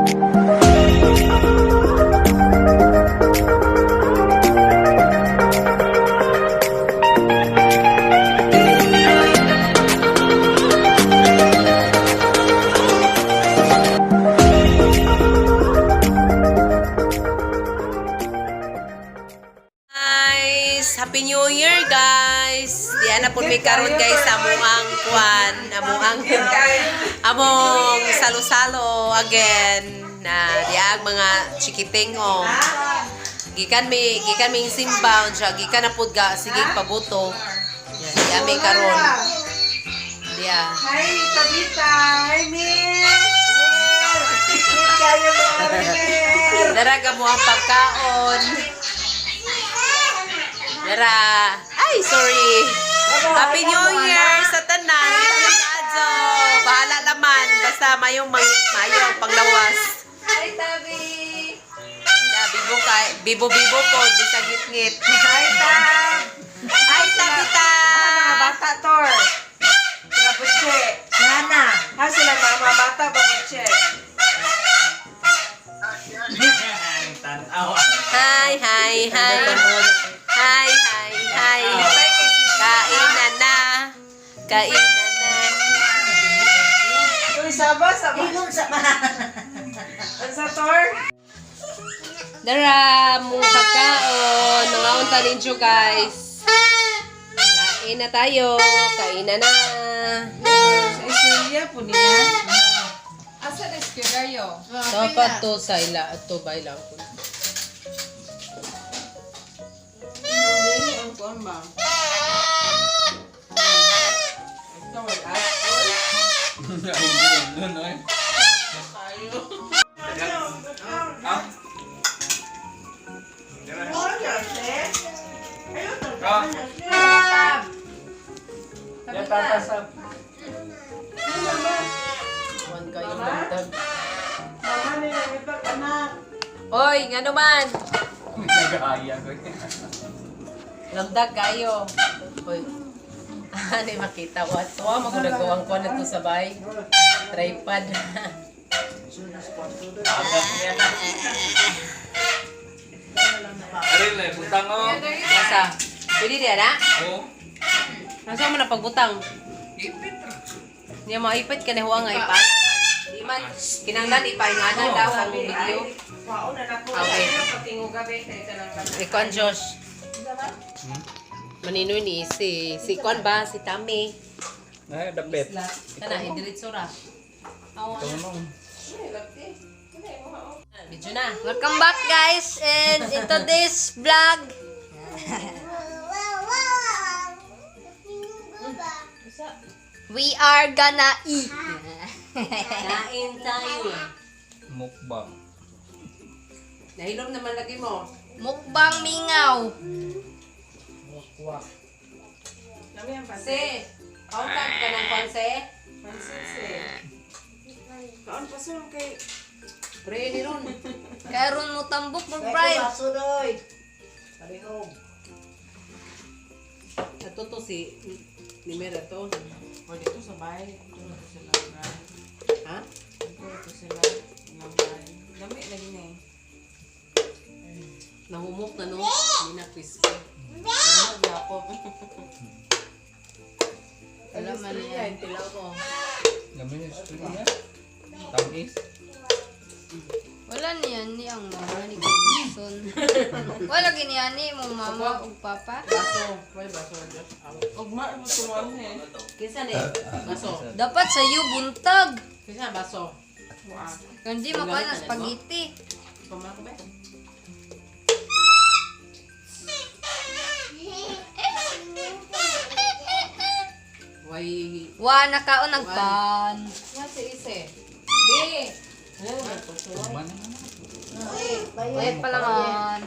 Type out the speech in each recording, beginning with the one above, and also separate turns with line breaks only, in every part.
Happy New Year, guys. Diyan na po may karon guys amuang kuan, among salo-salo again na diag mga chikiting gikan mi simba unsa gikan na pud ga sige pabuto. Diyan may karon. Diya.
Hi, Tabita. Hi, Mir.
Daraga mo ang pagkaon. Dara. Ay, sorry. Happy New Year sa tanan. Bahala naman. Basta mayong panglawas.
Hi, Tabi.
Bibo-bibo po. Di sa ngit-ngit.
Hi, Tab.
Hi, Tabita.
Mga bata, Tor. Sila Butche. Nana. Ha, sila mga bata, Butche.
Hi, hi, hi. Hi, hi, hi. Kainan na. Kainan na.
Uy, saba. Ang sa Tor?
Dara, mong pagkaon. Nangaunta ninyo, guys. Kain na tayo. Kainan na.
Sa Australia po niya.
Asa na kayo?
Dapat to sa ila. Ito ba ilang po?
Ang kuwan ba? Ito,
Kuhan kayo magdag.
Mama nila, ito, anak.
Oy, nga naman. Lagdag kayo. Oy. Ano makita? Tuwa, magudagawang ko na ito sa bay. Tripod.
Arile, butang o.
Nasa? Pwede diya na?
Oo.
Nasa mo na pagbutang?
Ipit.
Niya maipit ka na huwag nga ipanan. Di man, kinanglan ipahinganan daw ang video. Okay. Ikaw, Josh. Maninoy ni si Kwan ba? Si Tami.
Ay, dapit.
Kana, indiritso ra.
Tunong.
Video na.
Welcome back guys and into this vlog. We are gonna eat.
Kain tayo.
Mukbang.
Nahilom naman lagi mo.
Mukbang mingaw.
Kami ang
Kasi, kauntan ka ng konse.
Kaon pa sir kay...
Pre, ni ron.
Karon mo tambok mag-fried.
Ito to si Nimera to.
O dito sa bahay. Ito sila.
Ha?
Ito sila. Dami lagi na eh.
Nahumok na no? Hindi na crispy.
Ano ako?
Wala man yan.
Tilaw ko.
Gamin yung stream niya. Tangis.
Wala niyan ni ang mama ni Gibson. Wala giniyan ni mo mama ug papa.
Baso. May baso. Diyos.
Ugma mo turuan eh.
Kinsa ni? Baso.
Dapat sa iyo buntag.
Kinsa baso?
Wow.
Kundi makaon ng spaghetti.
Pamana ko ba? Why?
Wa nakaon nagpan.
Yan si Ise. Di.
Kuman na naman.
Wait pa naman.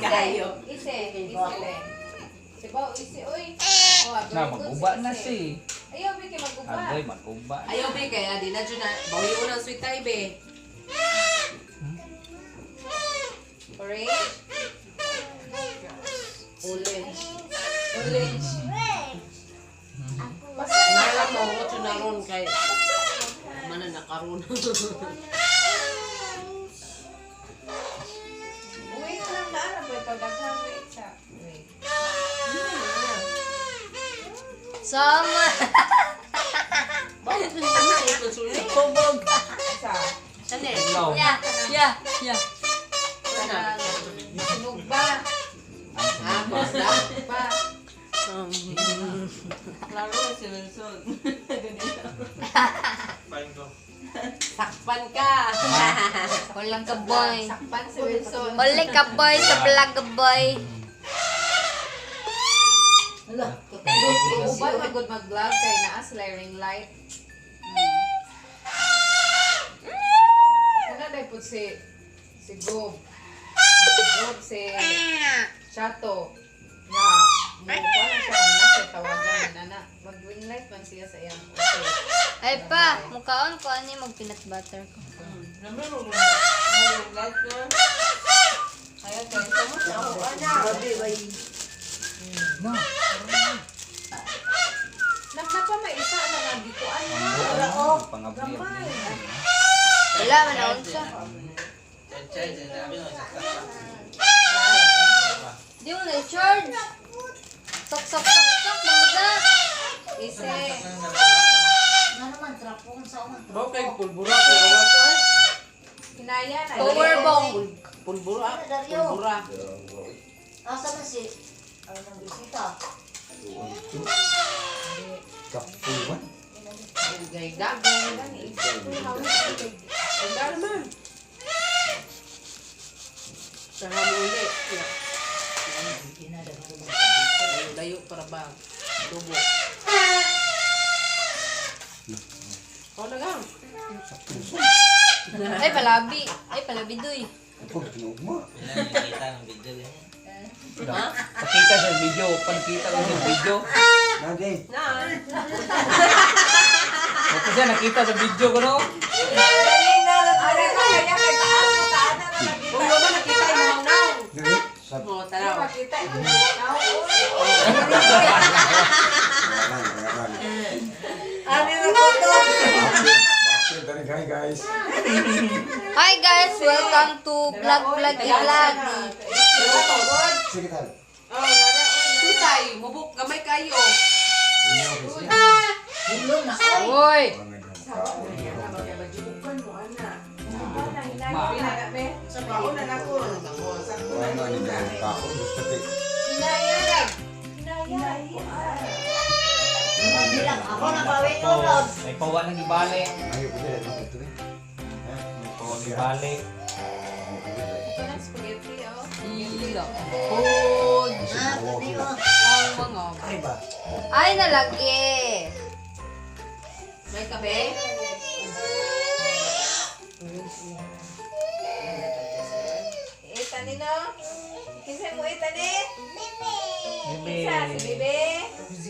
Kayo.
Ise.
Sibaw, Ise, oy.
Na, mag-uba na si.
Ayaw biki maguba.
Agoy, mag-uba.
Ayaw be kaya di na dyan na. Bawi unang sweet tayo be. Orange. Orange. Orange. Nala mo, na ron kay mana nakaroon.
Uwi na lang na ano ba ito? Daghang wait siya. Wait.
Sama.
Bakit hindi ko sulit? Kubog.
Isa.
Saan eh?
No.
Ya, ya, ya.
Sunog ba?
Ah, basta.
Pa.
Laro na si Wilson. Sakpan ka.
Walang ka boy.
Sakpan si Wilson.
Walang ka boy sa vlog boy.
Uban magod mag-vlog kay naa sila ring light. Ano dahil po si Gob. Si Gob, si Chato. Nga, mo pa na siya kanina siya tawagan na na. Mag-ring light man siya sa iyang okay.
Ay pa, mukhaon ko ani mag peanut butter ko.
Naman mo rin light na.
Kaya kaya sa mo siya ako anak. Napa may isa na nga dito ano.
Pangabli.
Wala man na unsa. Di mo na charge. Sok sok sok sok mga.
Ise.
Okay, pulbura ko gawa ko eh.
Kinaya na.
Power bomb.
Pulbura. Pulbura.
Asa na si ang bisita?
Kapuan.
Gayga. Ang naman. Saka mo ulit. Layo para ba? Tubo. Oh, nagang.
Ay palabi. Ay palabi duy.
Pakita sa video. Pankita ko sa video.
Na.
Ito siya nakita sa video ko no.
Kung wala nakita yung mga naong. Oh, taraw.
Hi guys, welcome to Vlog Vlog Vlog.
Sitay, mabuk gamay kayo.
Oy.
Ako na bawin ko Rob.
May pawa ng ibalik. May pawa ng ibalik.
Ila. Pod. Ang mga. Ay nalagi.
May kape?
Ita ni no? Kisay mo ita ni?
Bibi.
Isa si Bibi.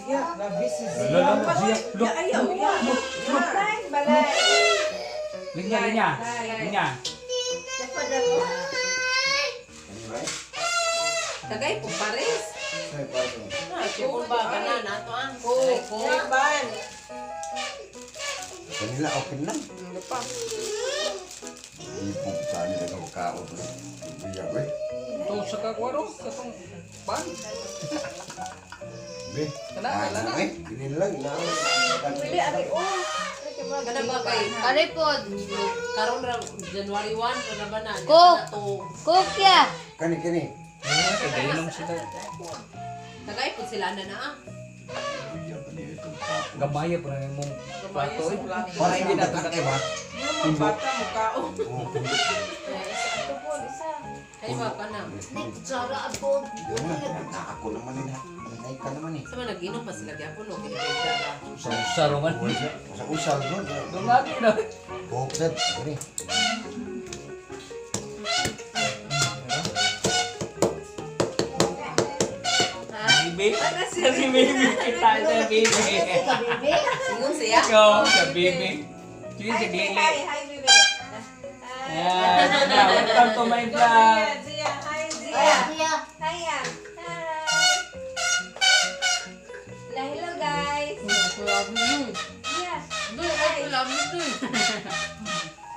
Lolo, siya. Look.
Ayaw, balay, balay.
Linya, linya. Linya.
Tagay po pares. Ay, sipon ba ka na nato ang? Ban.
Kanila okay lang. Ipong saan nila kao to. Biya we.
Ito sa kakwaro. Katong pan.
Be. Ano eh? Ginin lang na.
Pili ari o.
Kana ba kay?
Aray pod.
Karon ra January 1 ra na ba na?
Cook.
Na to.
Kokya.
Kani kani.
Kaya lang sila.
Tagay po sila na ah.
Biya pa niya ito.
Gamaya pa na mong plato eh.
Para hindi na takay ba?
Bata mo kao.
Oh,
Ito po, isa.
Kay ba pa na?
Sara ako.
yun na. Ako naman nila. Nanay ka naman eh.
Sa mga nag-inom pa sila gyapon no kay Dara.
Saro man.
Sa usal doon.
Lumagi na.
Bukod. Gani.
Bibi. Sa bibi kita sa bibi.
Ka bibi.
Ingon siya.
Yo, sa bibi. Sige sa gili.
Hi, Bibi.
Yan. Welcome to my vlog.
Zia, hi, Zia.
Ay, siya.
Hi, Hi. Hello, guys. Yeah.
lamit to eh.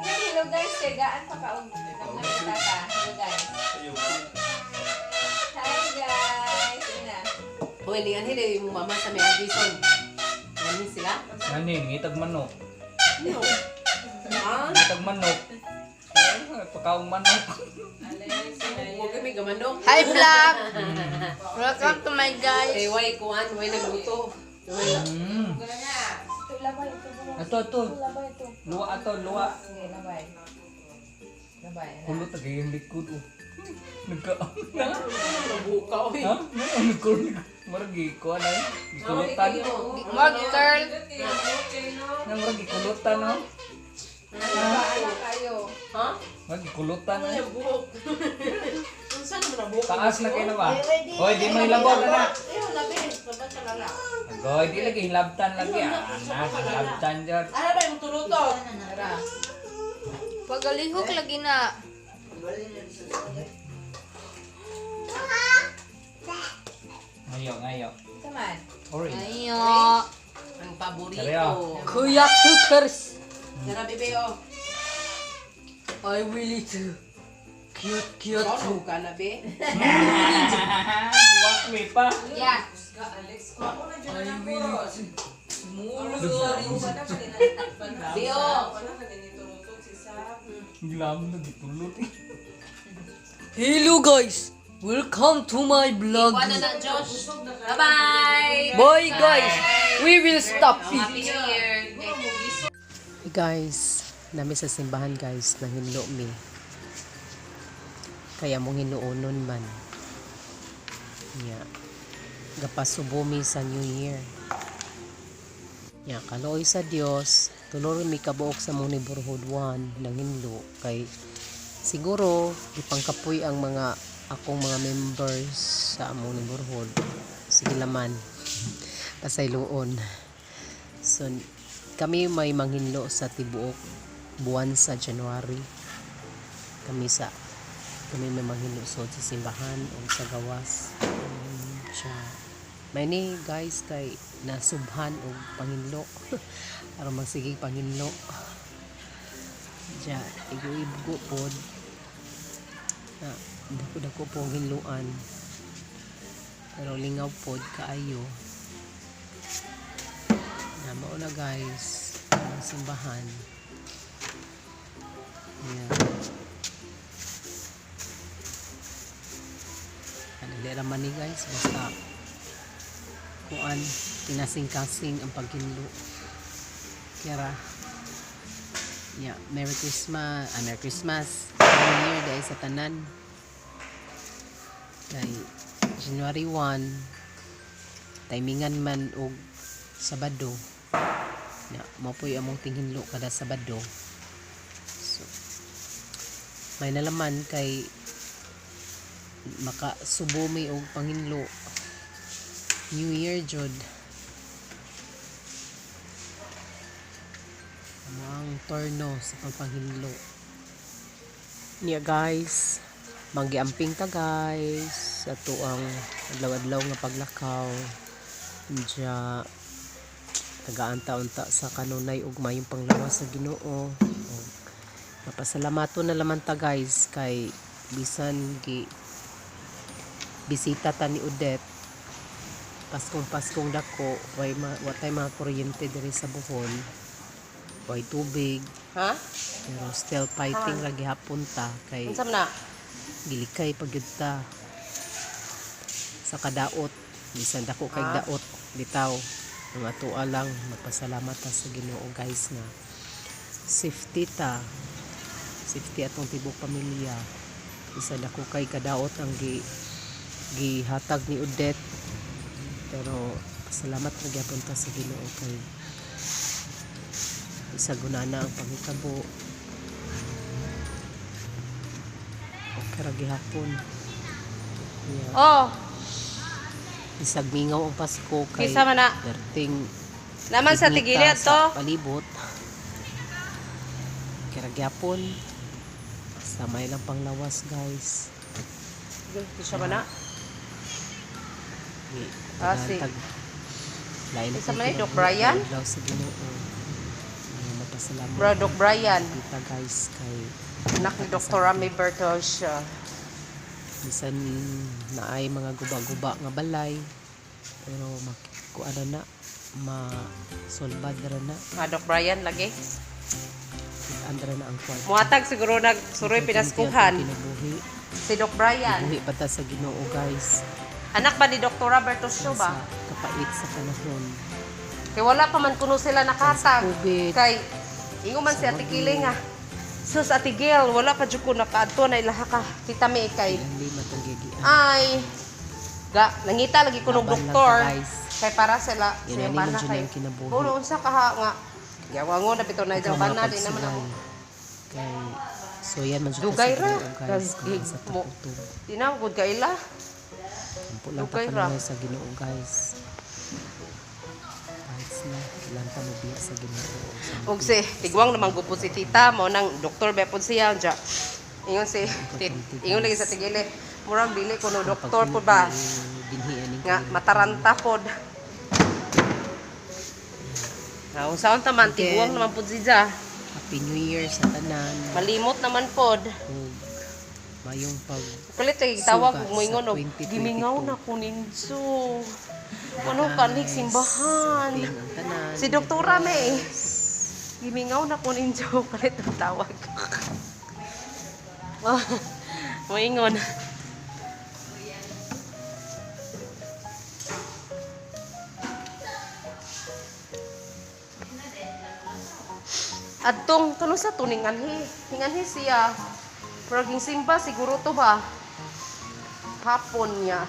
Hello guys, kay gaan pa kaong nagkamnan sa tata. Hello guys. Hi guys. Ina.
Hoy, lian hili yung mama sa may Agison. Yan sila.
Nani, ngitag manok.
No. Ah,
Ngitag manok. Pakaong manok.
huwag kami gamanok.
Hi vlog! Welcome to my guys.
Eh, way kuan, way nagluto.
Mm.
Ito labay, ito buwan.
Ito.
Labay ito.
Luwa ato, luwa.
Sige, labay. Labay.
Kulot na kayong likod oh. Nagka...
Nabuka, oy.
Ha? Nagkulot. Maragi ko ano eh. Gikulutan.
Wag girl.
Maragi gikulutan no?
Ano kayo?
Ha?
Maragi gikulutan
Ano
no?
yung buhok? Saan naman ang buhok?
Taas na kayo na ba? Hoy, di mo hilabot na na.
Ayun, labi. Sabad sa lala.
Hoy, di lagi hilabtan lagi. Anak, hilabtan dyan.
Ano ba yung tuluto?
Tara.
Pagalihok lagi na.
Ngayon.
Ito man.
Orange.
Ayo.
Ang paborito.
Seryo?
Kuya Cookers.
Tara, bebe, oh.
I will eat you. Cute.
Ano ka na, be?
Diwak me pa.
Yeah.
Be, oh.
Gilam na gitulot eh.
Hello guys. Welcome to my vlog.
Kuha na na, Josh. Bye-bye.
Boy guys, we will stop
Happy
it.
New Year.
Hey guys, nami sa simbahan guys, nang hinlo mi. Kaya mong hinuunon man. Yeah. Gapasubo mi sa New Year. Yeah, kaloy sa Dios, tuloy mi kabuok sa mong neighborhood 1 nang hinlo kay siguro ipangkapoy ang mga akong mga members sa among neighborhood. Sige laman. Pasayloon. So kami may manghinlo sa tibuok buwan sa January. Kami may manghinlo sa simbahan o sa gawas. May ni guys kay nasubhan o panghinlo. Aron magsigig panghinlo. Ja, igo-igo pod. Dako po ang hinluan. Pero lingaw pod kaayo. Mao na guys, ang simbahan. Ayan. Dali raman ni guys, basta kuan, kinasing-kasing ang paghinlo. Kaya yeah, Merry Christmas, Merry Christmas, New Year dahil sa tanan. Kay January 1, timingan man og Sabado. Na mapoy among tinghinlo kada Sabado. So may nalaman kay makasubo mi og panghinlo New Year jud. Ang torno sa pagpanghinlo niya guys. Magiamping ta guys sa tuang adlaw-adlaw nga paglakaw. Diya taga-anta-unta sa kanunay ug mayong panglawas sa Ginoo. Napasalamato na laman ta guys kay bisan gi bisita ta ni Odette. Paskong dako watay mga kuryente diri sa Bohol. Way tubig.
Ha?
Pero still fighting ra gihapon ta kay
Unsam na?
gilikay pagyud ta sa kadaot. Bisan dako kay daot bitaw. Mga tuwa lang, magpasalamat ta sa Ginoo guys na safety atong tibok pamilya. Isa dako kay kadaot ang gihatag ni Odette, pero salamat na gyapon ta sa Ginoo kay isa gunana ang pangitabo o karagi hapon. Yeah.
Oh,
Isag mingaw ang Pasko kay
Kisa man na.
perting
Naman sa
ignita
tigilit
sa
to.
palibot. Kiragyapon. Samay lang panglawas guys.
Kisa man na. Si.
Lain
Isa man ni Doc Brian?
Daw sa Ginoo. salamat
Bro, Doc Brian.
kita guys kay
Anak ni Dr. Rami Bertosha.
bisan naay mga guba-guba nga balay pero kuana na masolbad ra na
Doc Brian lagi.
andra na ang kwarta.
Muhatag siguro nagsuroy pinaskuhan.
Kinabuhi.
Si Doc Brian.
Buhi pa ta sa Ginoo guys.
Anak ba ni Dr. Bertosha
Sa
ba?
kapait sa panahon.
Kay wala pa man kuno sila nakatag.
COVID.
Kay ingo man si Ate Kiling ah. Sus Ate Gil, wala pa jud ko nakaadto na ilaha ka. Kita mi kay
Hindi matanggigian.
ay nangita lagi ko ng
Laban lang
doktor.
ta, guys.
Kay para sila
Yan,
siya
ano
bana
man dyan
kay.
ang kinabuhi.
Puno unsa ka ha nga. Yawa na bitaw na
Ikaw
isang bana di naman
makapagsulay.
ako.
Kay so yan man jud
Dugay
sa
ra.
Ginoo guys kung
Guys,
sa
mo.
tutog.
Di na gud ka ila.
Ampo lang
Dugay ra.
tapanay sa Ginoo guys. Kahit na ilan pa mabiya sa Ginoo.
Og si tigwang naman gupod si tita mo nang doktor bepod siya ja. Ingon si ingon lagi sa tigili. Murag dili kuno doktor po ba?
Dinhian
Nga mataranta pod. Unsaon ta man tigwang naman pod siya.
Happy New Year sa tanan.
Malimot naman pod.
Ug mayong pag
Kulit ay tawag
Suga
mo ingon
sa
og
2022.
gimingaw na ko ninso. Ano kanig simbahan.
ting ang tanan.
Si Doktora May. Gimingaw na ko ninso kulit ang tawag. Mo ingon. Adtong kano sa tuning anhi. Hinganhi siya. Pero ging simba siguro to ba? Hapon niya.